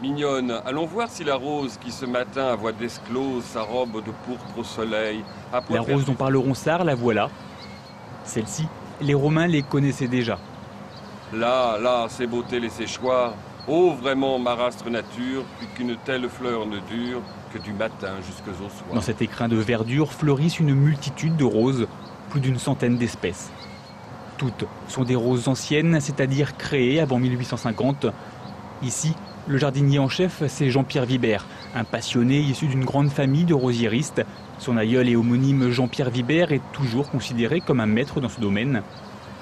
Mignonne, allons voir si la rose qui ce matin voit d'esclose sa robe de pourpre au soleil. La rose dont parle Ronsard, la voilà. Celle-ci, les Romains les connaissaient déjà. Là, ces beautés, les séchoirs. Oh, vraiment, marastre nature, puisqu'une telle fleur ne dure que du matin jusqu'aux soirs. Dans cet écrin de verdure fleurissent une multitude de roses, plus d'une centaine d'espèces. Toutes sont des roses anciennes, c'est-à-dire créées avant 1850. Ici, le jardinier en chef, c'est Jean-Pierre Vibert, un passionné issu d'une grande famille de rosiéristes. Son aïeul et homonyme Jean-Pierre Vibert est toujours considéré comme un maître dans ce domaine.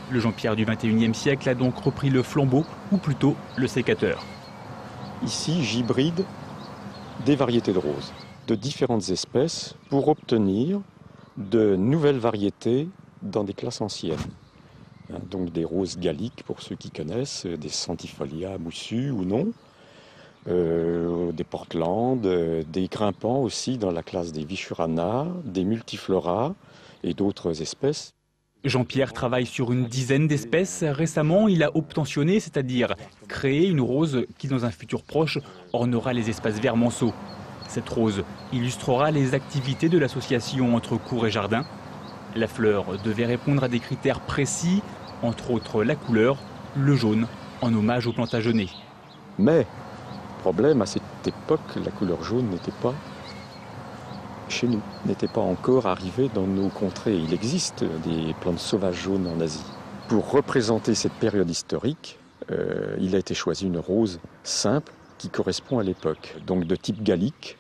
Le Jean-Pierre du XXIe siècle a donc repris le flambeau, ou plutôt le sécateur. Ici, j'hybride des variétés de roses, de différentes espèces, pour obtenir de nouvelles variétés dans des classes anciennes. Donc des roses galliques, pour ceux qui connaissent, des centifolia moussus ou non, des Portland, des grimpants aussi dans la classe des Vichurana, des multiflora et d'autres espèces. Jean-Pierre travaille sur une dizaine d'espèces. Récemment, il a obtentionné, c'est-à-dire créé une rose qui, dans un futur proche, ornera les espaces verts Manceau. Cette rose illustrera les activités de l'association entre cours et jardin. La fleur devait répondre à des critères précis, entre autres la couleur, le jaune, en hommage au Plantagenet. Mais, problème, à cette époque, la couleur jaune n'était pas chez nous, n'était pas encore arrivée dans nos contrées. Il existe des plantes sauvages jaunes en Asie. Pour représenter cette période historique, il a été choisi une rose simple qui correspond à l'époque, donc de type gallique,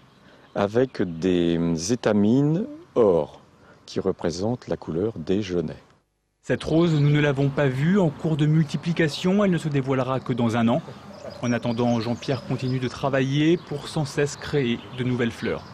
avec des étamines or, qui représentent la couleur des genêts. Cette rose, nous ne l'avons pas vue en cours de multiplication, elle ne se dévoilera que dans un an. En attendant, Jean-Pierre continue de travailler pour sans cesse créer de nouvelles fleurs.